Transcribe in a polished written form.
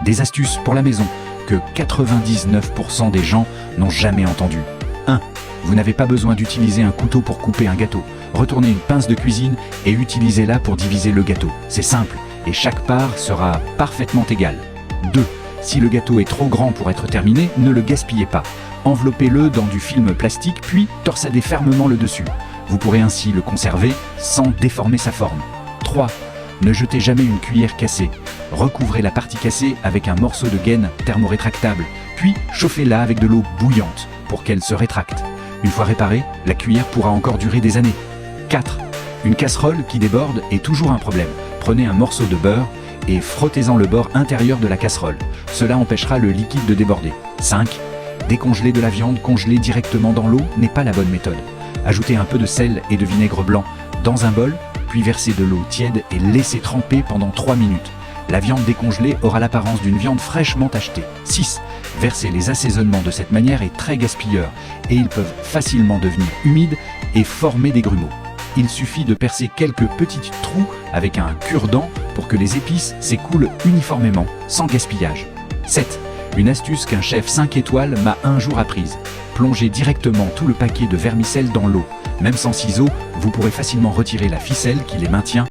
Des astuces pour la maison que 99% des gens n'ont jamais entendues. 1. Vous n'avez pas besoin d'utiliser un couteau pour couper un gâteau. Retournez une pince de cuisine et utilisez-la pour diviser le gâteau. C'est simple et chaque part sera parfaitement égale. 2. Si le gâteau est trop grand pour être terminé, ne le gaspillez pas. Enveloppez-le dans du film plastique puis torsadez fermement le dessus. Vous pourrez ainsi le conserver sans déformer sa forme. 3. Ne jetez jamais une cuillère cassée. Recouvrez la partie cassée avec un morceau de gaine thermorétractable, puis chauffez-la avec de l'eau bouillante pour qu'elle se rétracte. Une fois réparée, la cuillère pourra encore durer des années. 4. Une casserole qui déborde est toujours un problème. Prenez un morceau de beurre et frottez-en le bord intérieur de la casserole. Cela empêchera le liquide de déborder. 5. Décongeler de la viande congelée directement dans l'eau n'est pas la bonne méthode. Ajoutez un peu de sel et de vinaigre blanc dans un bol, puis versez de l'eau tiède et laissez tremper pendant 3 minutes. La viande décongelée aura l'apparence d'une viande fraîchement achetée. 6. Verser les assaisonnements de cette manière est très gaspilleur et ils peuvent facilement devenir humides et former des grumeaux. Il suffit de percer quelques petits trous avec un cure-dent pour que les épices s'écoulent uniformément, sans gaspillage. 7. Une astuce qu'un chef 5 étoiles m'a un jour apprise. Plongez directement tout le paquet de vermicelles dans l'eau. Même sans ciseaux, vous pourrez facilement retirer la ficelle qui les maintient